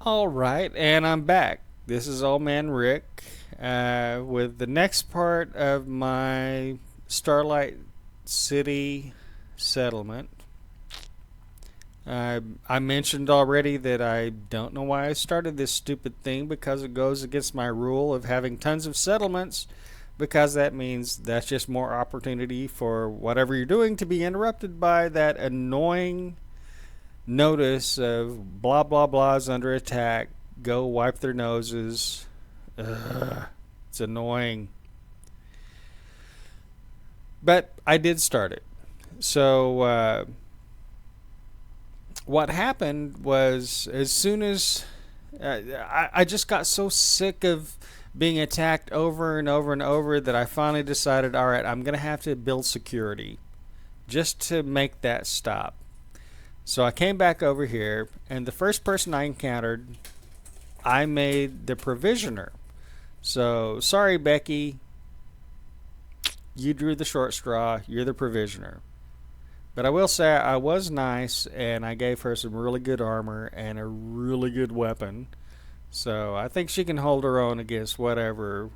All right, and I'm back. This is Old Man Rick with the next part of my Starlight City settlement. I mentioned already that I don't know why I started this stupid thing because it goes against my rule of having tons of settlements because that means that's just more opportunity for whatever you're doing to be interrupted by that annoying notice of blah blah blah's under attack. Go wipe their noses. Ugh, it's annoying. But I did start it. So what happened was as soon as I just got so sick of being attacked over and over and over that I finally decided, all right, I'm going to have to build security just to make that stop. So I came back over here, and the first person I encountered, I made the provisioner. So sorry, Becky, you drew the short straw. You're the provisioner. But I will say I was nice, and I gave her some really good armor and a really good weapon. So I think she can hold her own against whatever's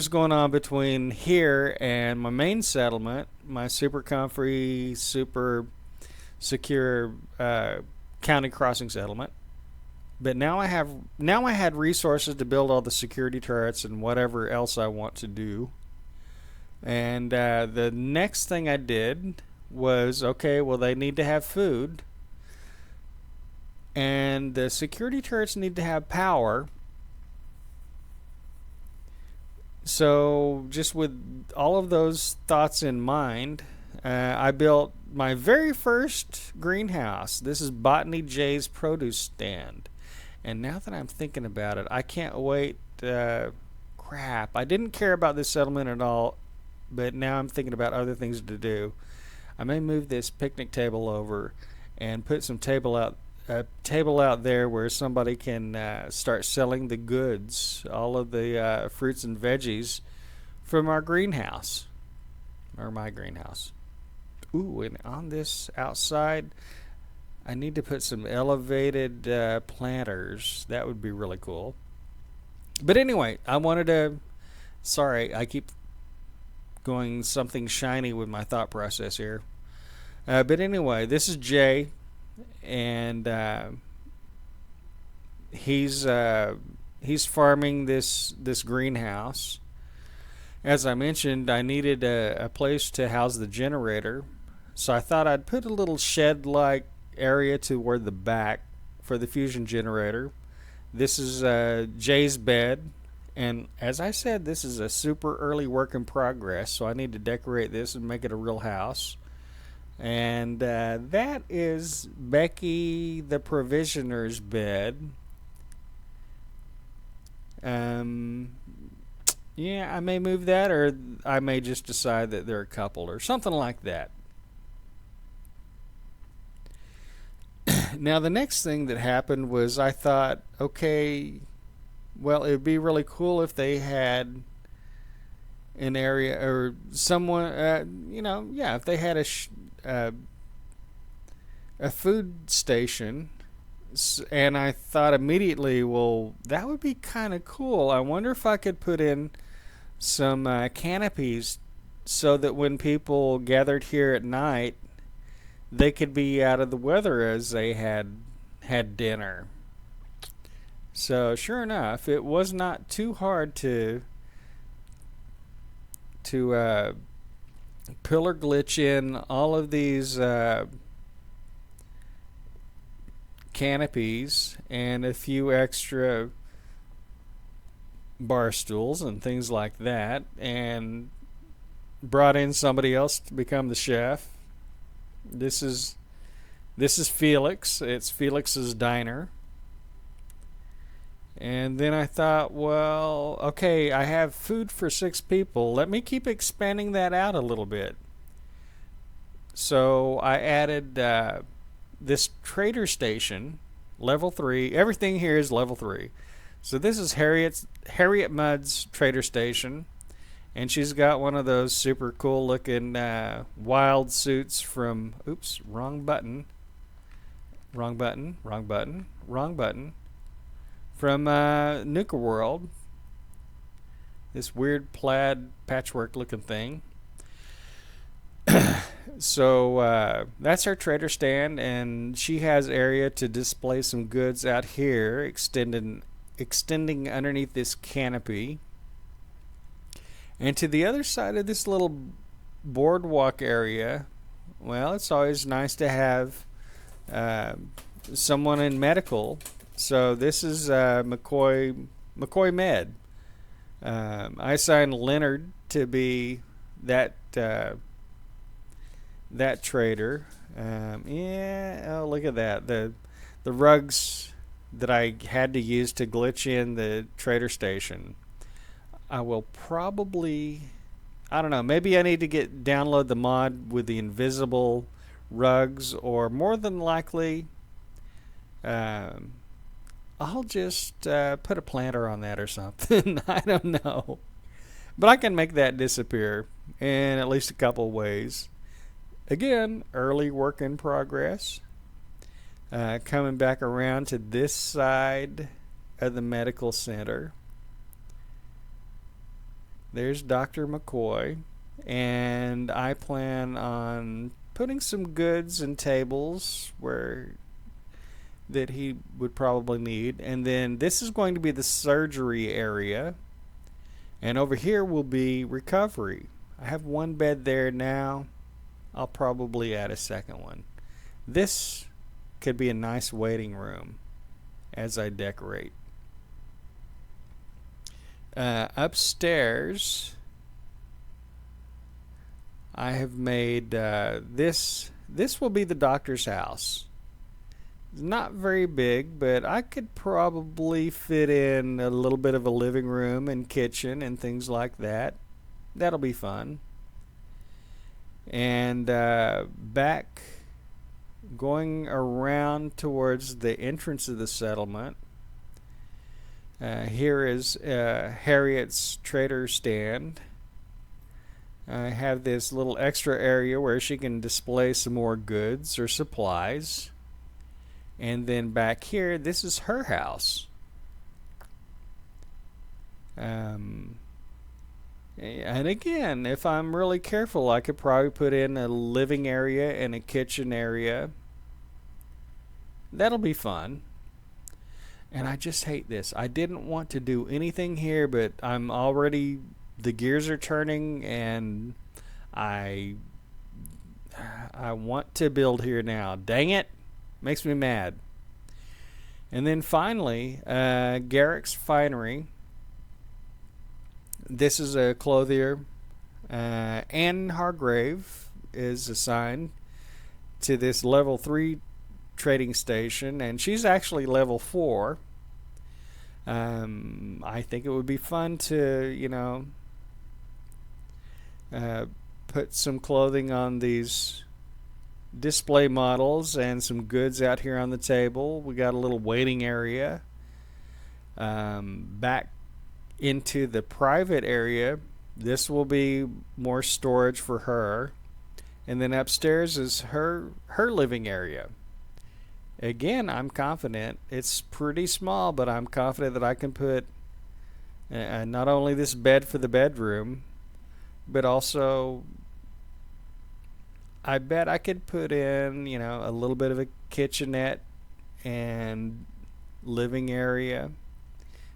going on between here and my main settlement, my super comfy, super secure county crossing settlement. But now I had resources to build all the security turrets and whatever else I want to do. And the next thing I did was, okay, well, they need to have food, and the security turrets need to have power. So just with all of those thoughts in mind, I built my very first greenhouse. This is Botany J's produce stand. And now that I'm thinking about it, I can't wait. Crap. I didn't care about this settlement at all, but now I'm thinking about other things to do. I may move this picnic table over and put some a table out there where somebody can start selling the goods, all of the fruits and veggies from our greenhouse, or my greenhouse. Ooh, and on this outside, I need to put some elevated planters. That would be really cool. But anyway, I wanted to. Sorry, I keep going something shiny with my thought process here. But anyway, this is Jay, and he's farming this greenhouse. As I mentioned, I needed a place to house the generator, so I thought I'd put a little shed-like area toward the back for the fusion generator. This is Jay's bed. And as I said, this is a super early work in progress, so I need to decorate this and make it a real house. And that is Becky the provisioner's bed. Yeah, I may move that, or I may just decide that they're a couple or something like that. Now, the next thing that happened was I thought, okay, well, it would be really cool if they had an area or someone, yeah, if they had a food station. And I thought immediately, well, that would be kind of cool. I wonder if I could put in some canopies so that when people gathered here at night, they could be out of the weather as they had dinner. So sure enough, it was not too hard to pillar glitch in all of these canopies and a few extra bar stools and things like that, and brought in somebody else to become the chef. This is Felix. It's Felix's diner. And then I thought, well, okay, I have food for 6 people. Let me keep expanding that out a little bit. So I added this trader station, level 3. Everything here is level 3. So this is Harriet Mudd's trader station. And she's got one of those super cool looking wild suits from, oops, wrong button. Wrong button, wrong button, wrong button. From Nuka World. This weird plaid patchwork looking thing. So that's her trader stand, and she has area to display some goods out here, extending underneath this canopy. And to the other side of this little boardwalk area, well, it's always nice to have someone in medical. So this is McCoy Med. I assigned Leonard to be that trader. Yeah, oh, look at that. The rugs that I had to use to glitch in the trader station. I will probably, I don't know, maybe I need to download the mod with the invisible rugs, or more than likely I'll just put a planter on that or something. I don't know. But I can make that disappear in at least a couple ways. Again, early work in progress. Coming back around to this side of the medical center. There's Dr. McCoy, and I plan on putting some goods and tables where that he would probably need. And then this is going to be the surgery area, and over here will be recovery. I have one bed there now. I'll probably add a second one. This could be a nice waiting room as I decorate. Upstairs, I have made this will be the doctor's house. It's not very big, but I could probably fit in a little bit of a living room and kitchen and things like that. That'll be fun. And back, going around towards the entrance of the settlement, here is Harriet's trader stand. I have this little extra area where she can display some more goods or supplies. And then back here, this is her house. And again, if I'm really careful, I could probably put in a living area and a kitchen area. That'll be fun. And I just hate this. I didn't want to do anything here, but I'm already, the gears are turning, and I want to build here now. Dang it. Makes me mad. And then finally, Garrick's Finery. This is a clothier. Anne Hargrave is assigned to this level 3 trading station, and she's actually level 4. I think it would be fun to, put some clothing on these display models and some goods out here on the table. We got a little waiting area. Back into the private area, this will be more storage for her. And then upstairs is her living area. Again, I'm confident. It's pretty small, but I'm confident that I can put not only this bed for the bedroom, but also I bet I could put in, a little bit of a kitchenette and living area.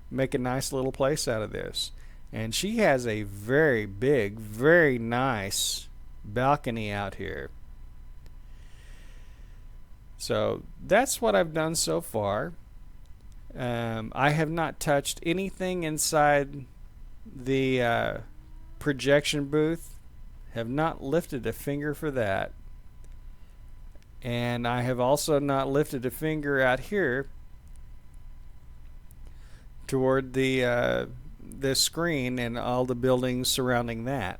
Make a nice little place out of this. And she has a very big, very nice balcony out here. So that's what I've done so far. I have not touched anything inside the projection booth. Have not lifted a finger for that. And I have also not lifted a finger out here toward the screen and all the buildings surrounding that.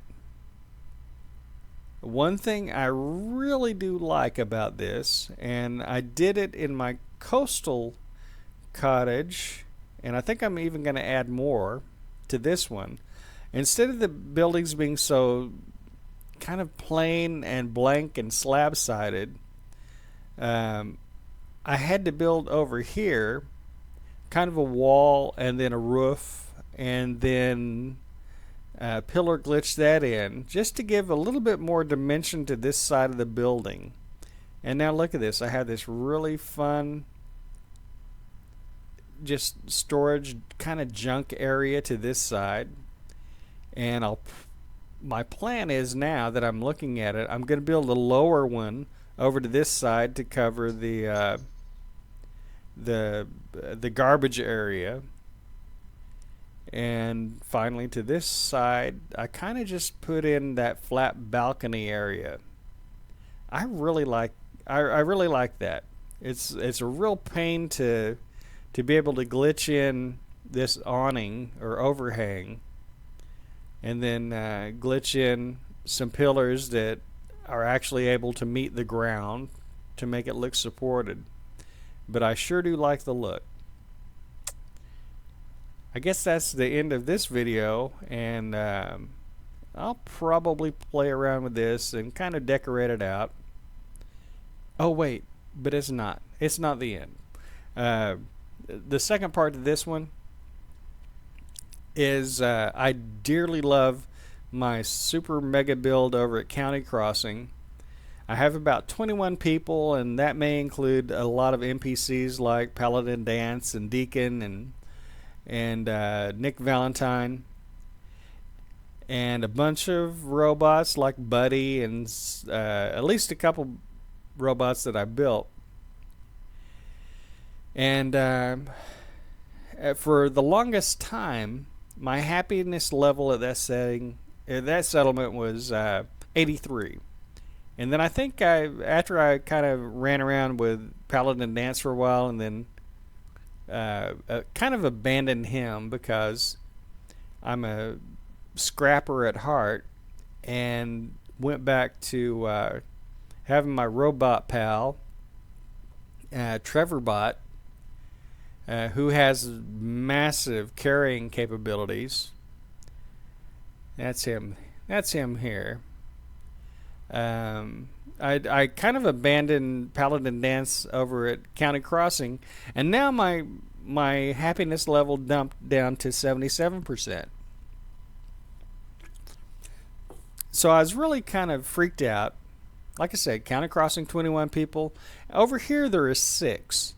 One thing I really do like about this, and I did it in my coastal cottage, and I think I'm even going to add more to this one. Instead of the buildings being so kind of plain and blank and slab-sided, I had to build over here kind of a wall and then a roof and then pillar glitch that in just to give a little bit more dimension to this side of the building. And now look at this. I have this really fun just storage kind of junk area to this side. And my plan is, now that I'm looking at it, I'm going to build a lower one over to this side to cover the garbage area. And finally to this side, I kind of just put in that flat balcony area. I really like that. It's a real pain to be able to glitch in this awning or overhang, and then glitch in some pillars that are actually able to meet the ground to make it look supported. But I sure do like the look. I guess that's the end of this video, and I'll probably play around with this and kind of decorate it out. Oh wait, but it's not the end. The second part of this one is I dearly love my super mega build over at County Crossing. I have about 21 people, and that may include a lot of NPCs like Paladin Dance and Deacon and Nick Valentine, and a bunch of robots like Buddy, and at least a couple robots that I built. And for the longest time, my happiness level at that settlement was 83. And then I think after I kind of ran around with Paladin Dance for a while, and then kind of abandoned him because I'm a scrapper at heart, and went back to having my robot pal, Trevorbot, who has massive carrying capabilities. That's him here. I kind of abandoned Paladin Dance over at County Crossing, and now my happiness level dumped down to 77%. So I was really kind of freaked out. Like I said, County Crossing, 21 people. Over here there is 6.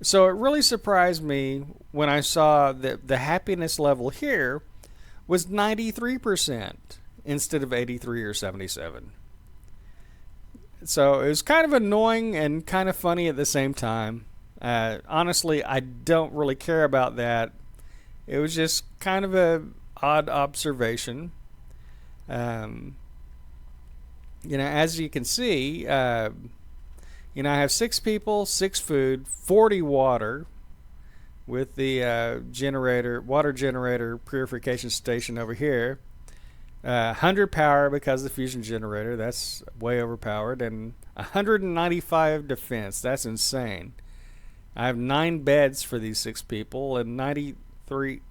So it really surprised me when I saw that the happiness level here was 93% instead of 83 or 77. So it was kind of annoying and kind of funny at the same time. Honestly, I don't really care about that. It was just kind of a odd observation. As you can see, I have 6 people, 6 food, 40 water, with the water generator purification station over here. 100 power because of the fusion generator. That's way overpowered. And 195 defense. That's insane. I have 9 beds for these 6 people and 93.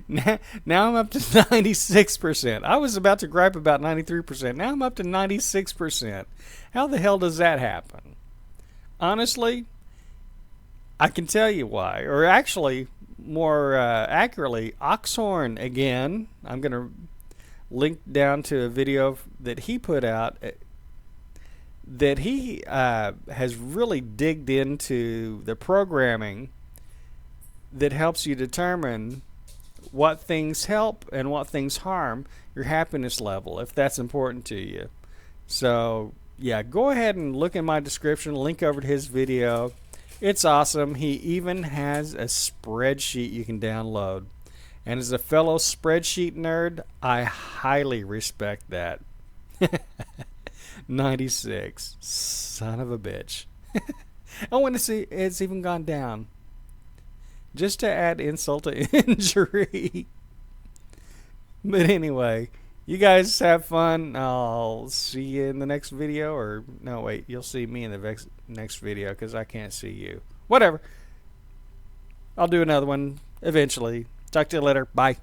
Now I'm up to 96%. I was about to gripe about 93%. Now I'm up to 96%. How the hell does that happen? Honestly, I can tell you why. Or actually, more accurately, Oxhorn again. I'm going to link down to a video that he put out that he has really digged into the programming that helps you determine what things help and what things harm your happiness level, if that's important to you. So yeah, go ahead and look in my description, link over to his video. It's awesome. He even has a spreadsheet you can download. And as a fellow spreadsheet nerd, I highly respect that. 96. Son of a bitch. I want to see it's even gone down. Just to add insult to injury. But anyway, you guys have fun. I'll see you in the next video. Or, no, wait. You'll see me in the next video because I can't see you. Whatever. I'll do another one eventually. Talk to you later. Bye.